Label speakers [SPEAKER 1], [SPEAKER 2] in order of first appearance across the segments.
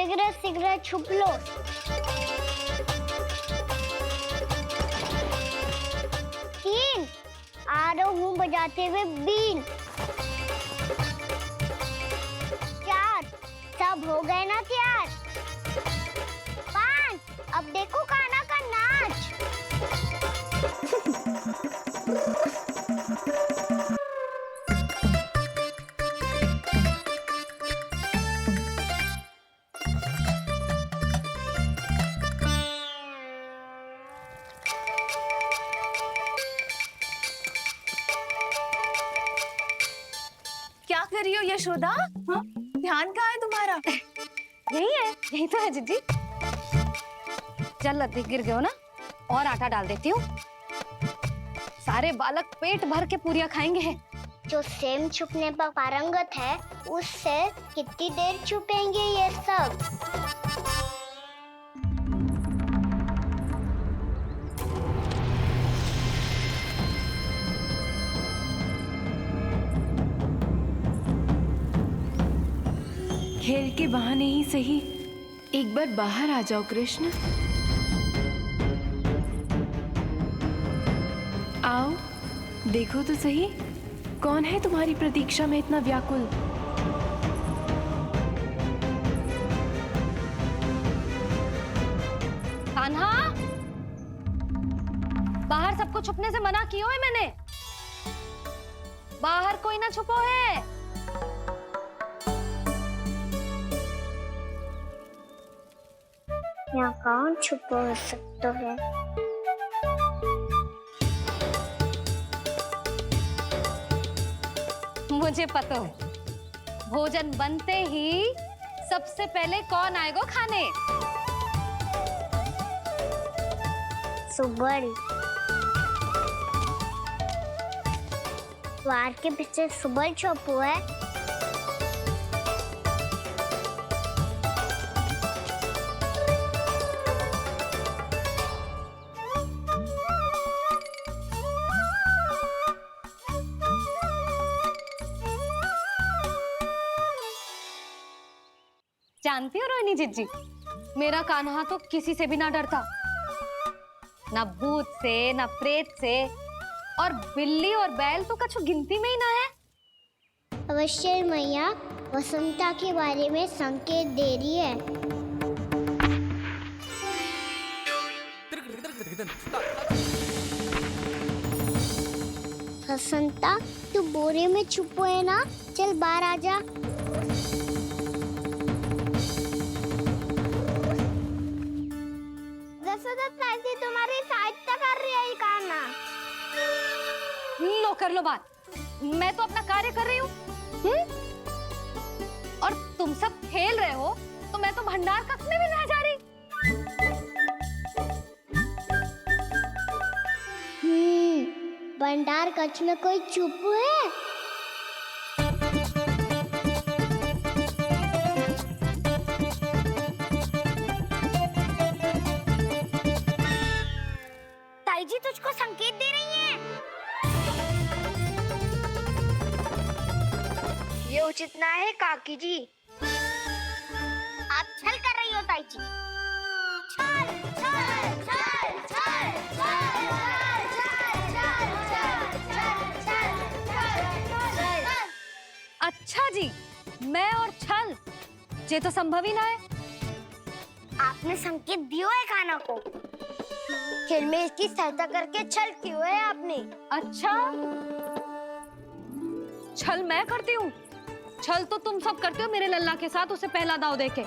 [SPEAKER 1] शीघ्र शीघ्र छुप लो। 3 आ रहा हूँ बजाते हुए बीन। 4 सब हो गए ना तैयार। 5 अब देखो कान्हा का नाच।
[SPEAKER 2] क्या कर रही हो यशोदा? हाँ? ध्यान कहाँ है तुम्हारा?
[SPEAKER 3] यही है, यही तो है जीजी। चल अधिक गिर गए हो ना, और आटा डाल देती हूँ। सारे बालक पेट भर के पूरियां खाएंगे।
[SPEAKER 1] जो सेम छुपने पर पारंगत है, उससे कितनी देर छुपेंगे ये सब?
[SPEAKER 2] खेल के बहाने ही सही एक बार बाहर आ जाओ कृष्ण। आओ देखो तो सही, कौन है तुम्हारी प्रतीक्षा में इतना व्याकुल?
[SPEAKER 3] कान्हा, बाहर सबको छुपने से मना किया है मैंने। बाहर कोई ना छुपो है।
[SPEAKER 1] यहाँ कौन छुपा हो सकता है?
[SPEAKER 3] मुझे पता है, भोजन बनते ही सबसे पहले कौन आएगा खाने?
[SPEAKER 1] सुबल। द्वार के पीछे सुबल छुपा है।
[SPEAKER 3] जानती हो रोहिणी जीजी, मेरा कान्हा तो किसी से भी ना डरता, ना भूत से ना प्रेत से, और बिल्ली और बैल तो कछु गिनती में ही ना है।
[SPEAKER 1] अवश्य मैया वसंता के बारे में संकेत दे रही है। वसंता, तू बोरे में छुपो है ना? चल बाहर आ जा। तुम्हारी सहायता कर रही है कान्हा।
[SPEAKER 3] लो कर लो बात, मैं तो अपना कार्य कर रही हूँ। और तुम सब खेल रहे हो, तो मैं तो भंडार कक्ष में भी नहीं जा रही।
[SPEAKER 1] भंडार कक्ष में कोई चुप है? ताई जी तुझको संकेत दे रही हैं। ये उचित ना है काकी जी। आप छल कर रही हो ताई जी। छल छल छल छल छल
[SPEAKER 3] अच्छा जी, मैं और छल, ये तो संभव ही ना है।
[SPEAKER 1] आपने संकेत दिया है कान्हा को। खेल में इसकी सहायता करके छल क्यों है आपने?
[SPEAKER 3] अच्छा, छल मैं करती हूँ? छल तो तुम सब करते हो मेरे लल्ला के साथ, उसे पहला दाव देके।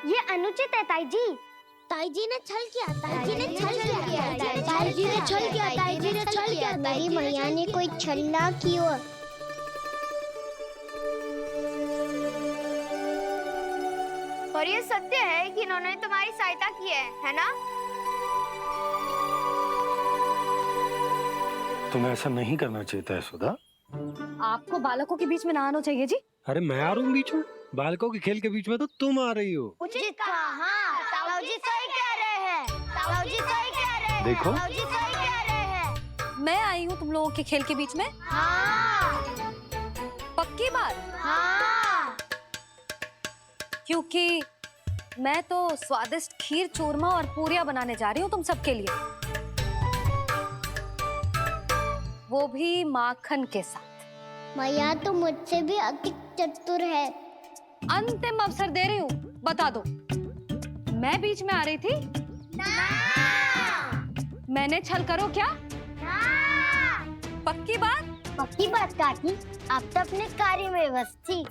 [SPEAKER 1] ये अनुचित है ताई जी। ताई जी ने छल किया, ताई जी ने छल किया, ताई जी ने छल किया, ताई जी ने छल किया। मेरी मैया ने कोई छल ना किया।
[SPEAKER 4] और ये सत्य है कि इन्होंने तुम्हारी सहायता की है ना?
[SPEAKER 5] तुम्हें ऐसा नहीं करना चाहिए था यशोदा।
[SPEAKER 3] आपको बालकों के बीच में ना आना चाहिए जी।
[SPEAKER 5] अरे मैं आ रहा हूँ बीच में, बालकों के खेल के बीच में तो तुम आ रही हो।
[SPEAKER 1] उचित कहा। हाँ, ताऊ जी सही कह रहे हैं। ताऊ जी सही कह रहे हैं।
[SPEAKER 5] देखो,
[SPEAKER 1] ताऊ जी सही कह रहे हैं।
[SPEAKER 3] मैं आई हूँ तुम लोगों के खेल के बीच में।
[SPEAKER 1] हाँ,
[SPEAKER 3] पक्की बात?
[SPEAKER 1] हाँ।
[SPEAKER 3] क्योंकि मैं तो स्वादिष्ट खीर, चूरमा और पूरियां बनाने जा रही हूँ तुम सबके लिए, वो भी माखन के साथ।
[SPEAKER 1] मैया तो मुझसे भी अधिक चतुर है।
[SPEAKER 3] अंतिम अवसर दे रही हूँ, बता दो, मैं बीच में आ रही थी? मैंने छल करो क्या? पक्की बात?
[SPEAKER 1] पक्की बात काकी, आप तो अपने कार्य में व्यस्त थी।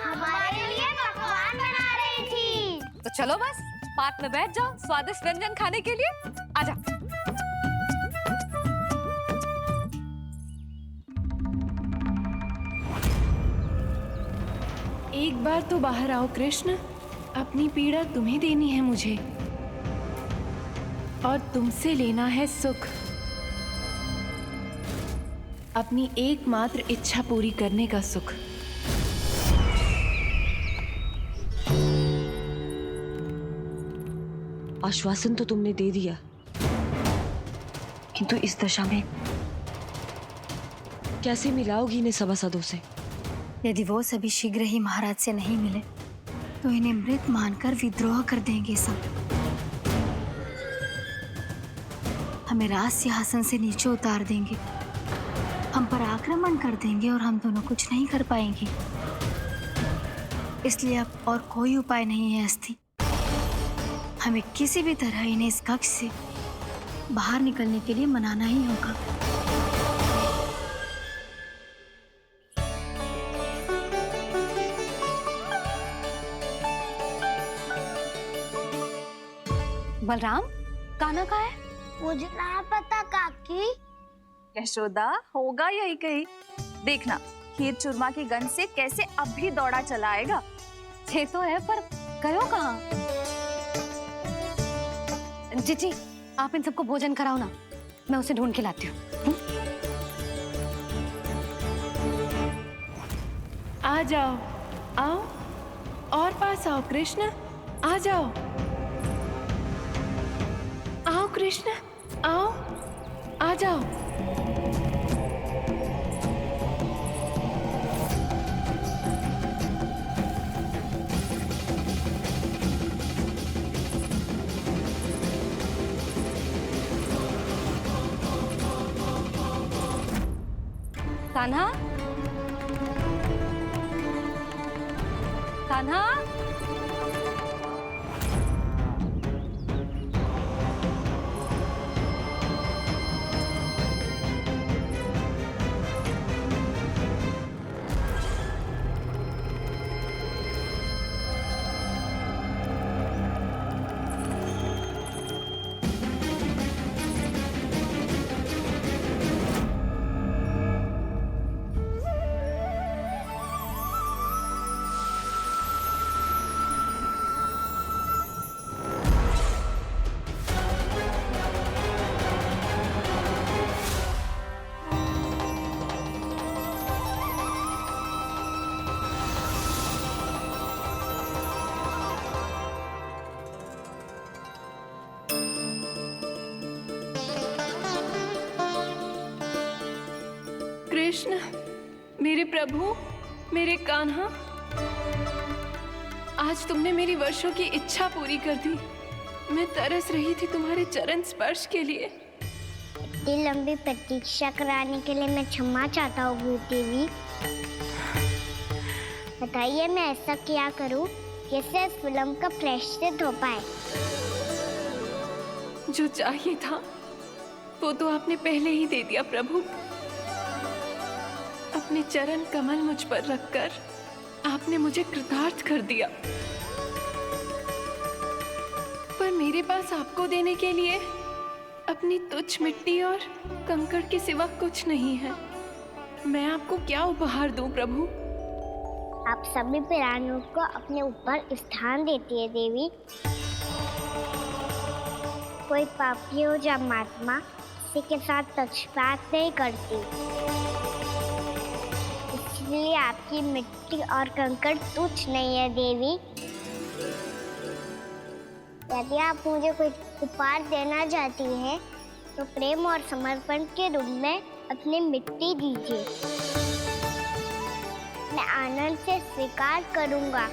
[SPEAKER 1] हमारे लिए पकवान बना रही थी।
[SPEAKER 3] तो चलो बस पार्क में बैठ जाओ स्वादिष्ट व्यंजन खाने के लिए। आजा।
[SPEAKER 2] एक बार तो बाहर आओ कृष्ण, अपनी पीड़ा तुम्हें देनी है मुझे, और तुमसे लेना है सुख। अपनी एकमात्र इच्छा पूरी करने का सुख।
[SPEAKER 6] आश्वासन तो तुमने दे दिया, किंतु इस दशा में कैसे मिलाओगी इन्हें सभासदों से?
[SPEAKER 7] यदि वो सभी शीघ्र ही महाराज से नहीं मिले तो इन्हें मृत मानकर विद्रोह कर देंगे सब। हमें राज सिंहासन से नीचे उतार देंगे, हम पर आक्रमण कर देंगे और हम दोनों कुछ नहीं कर पाएंगे। इसलिए अब और कोई उपाय नहीं है अस्थि, हमें किसी भी तरह इन्हें इस कक्ष से बाहर निकलने के लिए मनाना ही होगा।
[SPEAKER 3] बलराम, कान्हा कहाँ है?
[SPEAKER 1] मुझे ना पता काकी।
[SPEAKER 8] यशोदा, होगा यही कहीं। देखना खीर चूरमा की गंध से कैसे अब भी दौड़ा चला आएगा।
[SPEAKER 3] ये तो है, पर गयो कहाँ? जीजी, आप इन सबको भोजन कराओ ना, मैं उसे ढूंढ के लाती हूँ।
[SPEAKER 2] आ जाओ, आओ और पास आओ कृष्ण, आ जाओ। आओ कृष्ण, आओ, आ जाओ।
[SPEAKER 3] कान्हा, कान्हा,
[SPEAKER 2] कृष्ण, मेरे प्रभु, मेरे कान्हा, आज तुमने मेरी वर्षों की इच्छा पूरी कर दी। मैं तरस रही थी तुम्हारे चरण स्पर्श के लिए।
[SPEAKER 1] इतनी लंबी प्रतीक्षा कराने के लिए मैं क्षमा चाहता हूँ भूत देवी। बताइए मैं ऐसा क्या करूँ जिससे इस फिल्म का प्रायश्चित हो पाए?
[SPEAKER 2] जो चाहिए था वो तो आपने पहले ही दे दिया प्रभु। अपने चरण कमल मुझ पर रखकर आपने मुझे कृतार्थ कर दिया, पर मेरे पास आपको देने के लिए अपनी तुच्छ मिट्टी और कंकड़ के सिवा कुछ नहीं है। मैं आपको क्या उपहार दूं प्रभु?
[SPEAKER 1] आप सभी प्राणियों को अपने ऊपर स्थान देती है देवी। कोई पापी हो या महात्मा, किसी के साथ पक्षपात नहीं करती। इसलिए आपकी मिट्टी और कंकड़ तुच्छ नहीं है देवी। यदि आप मुझे कोई उपहार देना चाहती हैं, तो प्रेम और समर्पण के रूप में अपनी मिट्टी दीजिए। मैं आनंद से स्वीकार करूंगा।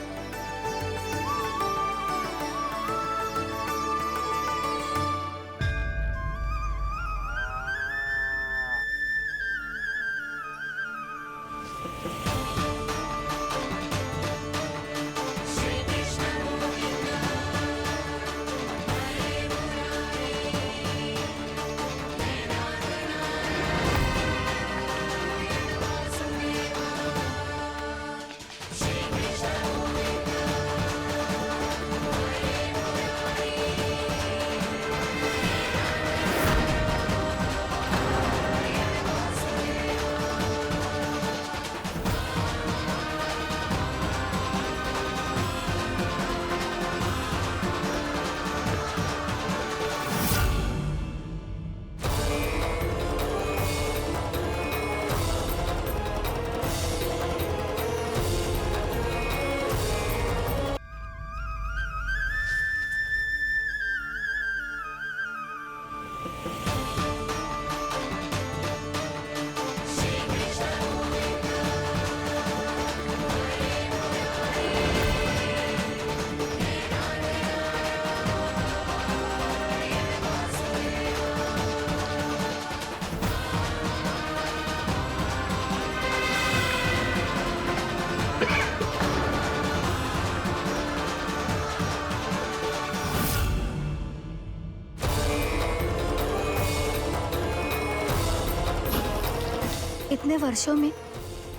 [SPEAKER 7] इतने वर्षों में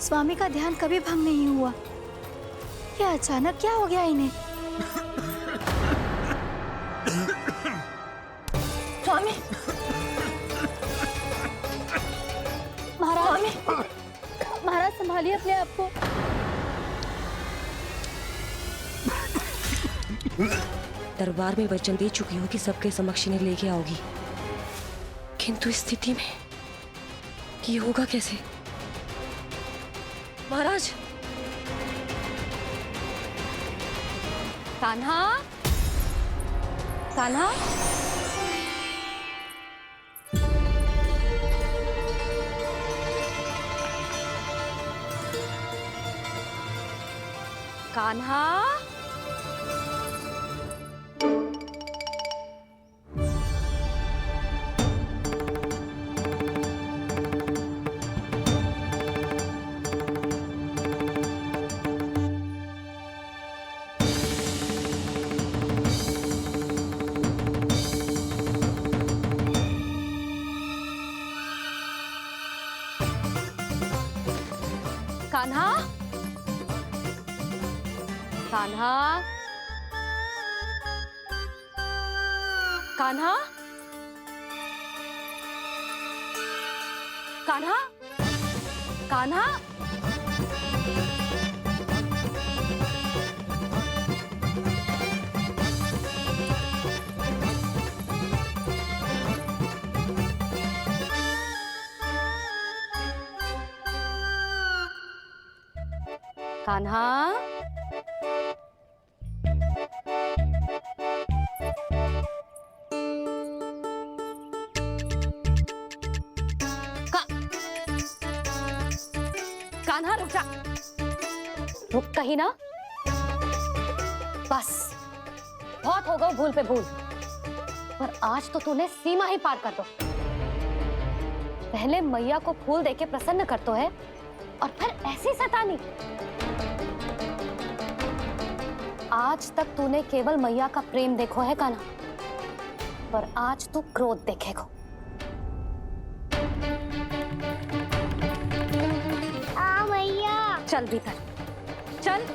[SPEAKER 7] स्वामी का ध्यान कभी भंग नहीं हुआ। क्या अचानक क्या हो गया इन्हें? स्वामी, महाराज, महाराज संभालिए अपने आप को।
[SPEAKER 6] दरबार में वचन दे चुकी हूँ कि सबके समक्ष इन्हें लेके आओगी, किंतु इस स्थिति में ये होगा कैसे? महाराज,
[SPEAKER 3] कान्हा, कान्हा, कान्हा, कान्हा, कान्हा, कान्हा, कान्हा, कान्हा, कान्हा, कान्हा रुक जा, रुक कहीं ना। बस बहुत हो गया भूल पे भूल, पर आज तो तूने सीमा ही पार कर दो। पहले मैया को फूल देके प्रसन्न कर तो है, और फिर ऐसी सतानी। आज तक तूने केवल मैया का प्रेम देखो है कान्हा, पर आज तू क्रोध देखेगा।
[SPEAKER 1] मैया,
[SPEAKER 3] चल भीतर चल।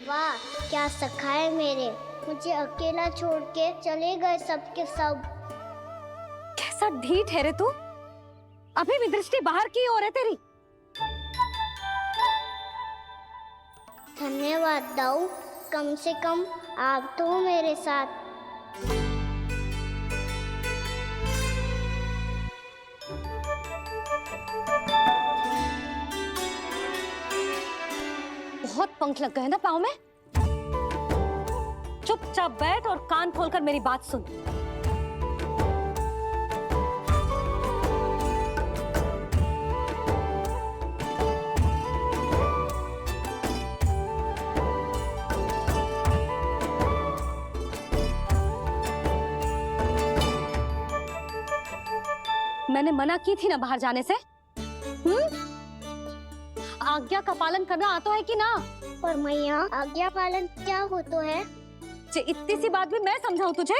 [SPEAKER 1] वाह, क्या सखा है मेरे, मुझे अकेला छोड़ के चले गए सबके सब।
[SPEAKER 3] कैसा ढीठ है रे तू, अभी भी दृष्टि बाहर की ओर है तेरी।
[SPEAKER 1] धन्यवाद दाऊ, कम से कम आप तो हो मेरे साथ।
[SPEAKER 3] बहुत पंख लग गए ना पाँव में। चुपचाप बैठ और कान खोलकर मेरी बात सुन। मैंने मना की थी ना बाहर जाने से। आज्ञा का पालन करना आता है कि ना?
[SPEAKER 1] पर मैया, आज्ञा पालन क्या होता है?
[SPEAKER 3] इतनी सी बात भी मैं समझाऊं तुझे?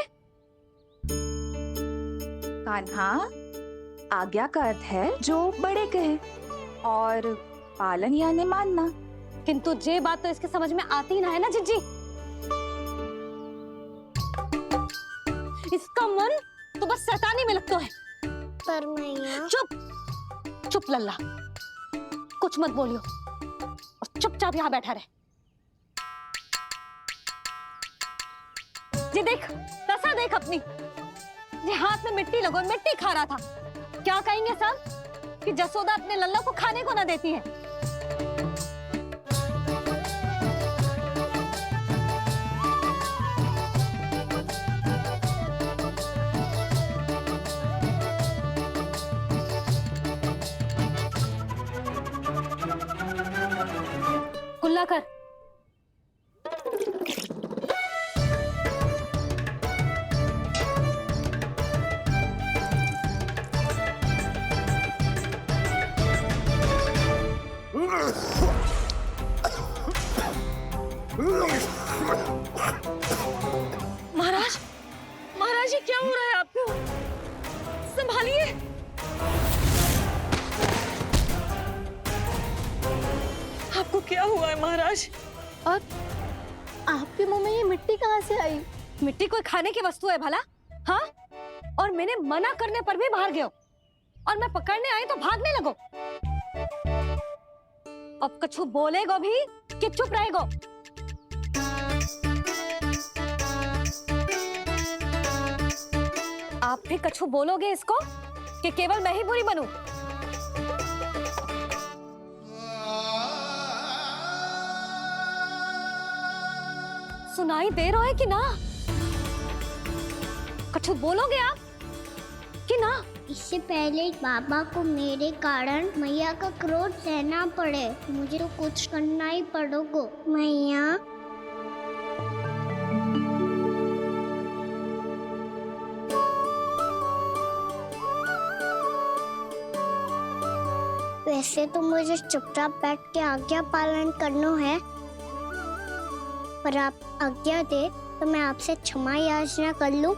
[SPEAKER 8] कान्हा, आज्ञा का अर्थ है जो बड़े कहे और पालन यानी मानना।
[SPEAKER 3] किंतु ये बात तो इसके समझ में आती ना है ना जिज्जी। इसका मन तो बस शैतानी में लगता है।
[SPEAKER 1] पर मैया।
[SPEAKER 3] चुप चुप लल्ला, कुछ मत बोलियो और चुपचाप यहाँ बैठा रहे। ये देख, दशा देख अपनी। ये हाथ में मिट्टी लगो, मिट्टी खा रहा था। क्या कहेंगे सब कि जसोदा अपने लल्ला को खाने को ना देती है। कुल्ला कर। महाराज, महाराज ये क्या हो रहा है आपको? संभालिए। आपको क्या हुआ है महाराज?
[SPEAKER 7] और आपके मुंह में ये मिट्टी कहाँ से आई?
[SPEAKER 3] मिट्टी कोई खाने की वस्तु है भला? हाँ? और मैंने मना करने पर भी बाहर गए और मैं पकड़ने आई तो भागने लगो। अब कछु बोलेगो भी कि चुप रहेगो? आप भी कछु बोलोगे इसको कि केवल मैं ही बुरी बनूं? सुनाई दे रहा है कि ना? कछु बोलोगे आप कि ना?
[SPEAKER 1] इससे पहले बाबा को मेरे कारण मैया का क्रोध सहना पड़े, मुझे तो कुछ करना ही पड़ेगा। मैया। वैसे तो मुझे चुपचाप बैठ के आज्ञा पालन करना है, पर आप आज्ञा दे तो मैं आपसे क्षमा याचना कर लूं।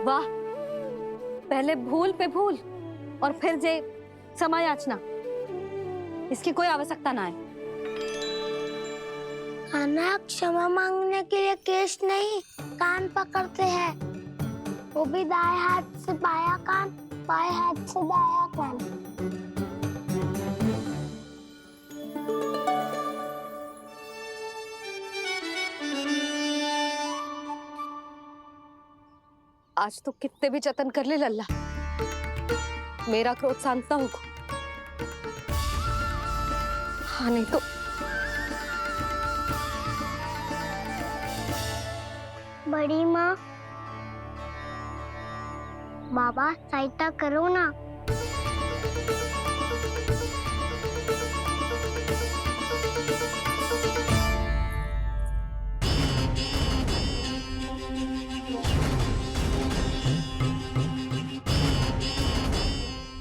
[SPEAKER 3] वाह, पहले भूल पे भूल और फिर जे क्षमा याचना। इसकी कोई आवश्यकता ना है।
[SPEAKER 1] खाना क्षमा मांगने के लिए केस नहीं, कान पकड़ते हैं, वो भी दाएं हाथ से बायां कान, बाएं हाथ से दायां कान।
[SPEAKER 3] आज तो कितने भी जतन कर ले लल्ला, मेरा क्रोध शांत ना होगा। हाँ नहीं तो
[SPEAKER 1] बड़ी माँ, बाबा सहायता करो ना।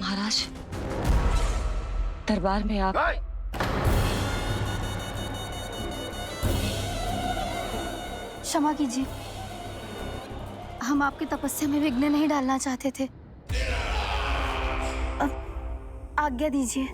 [SPEAKER 6] महाराज, दरबार में आप
[SPEAKER 7] क्षमा कीजिए, हम आपकी तपस्या में विघ्न नहीं डालना चाहते थे। अब आज्ञा दीजिए।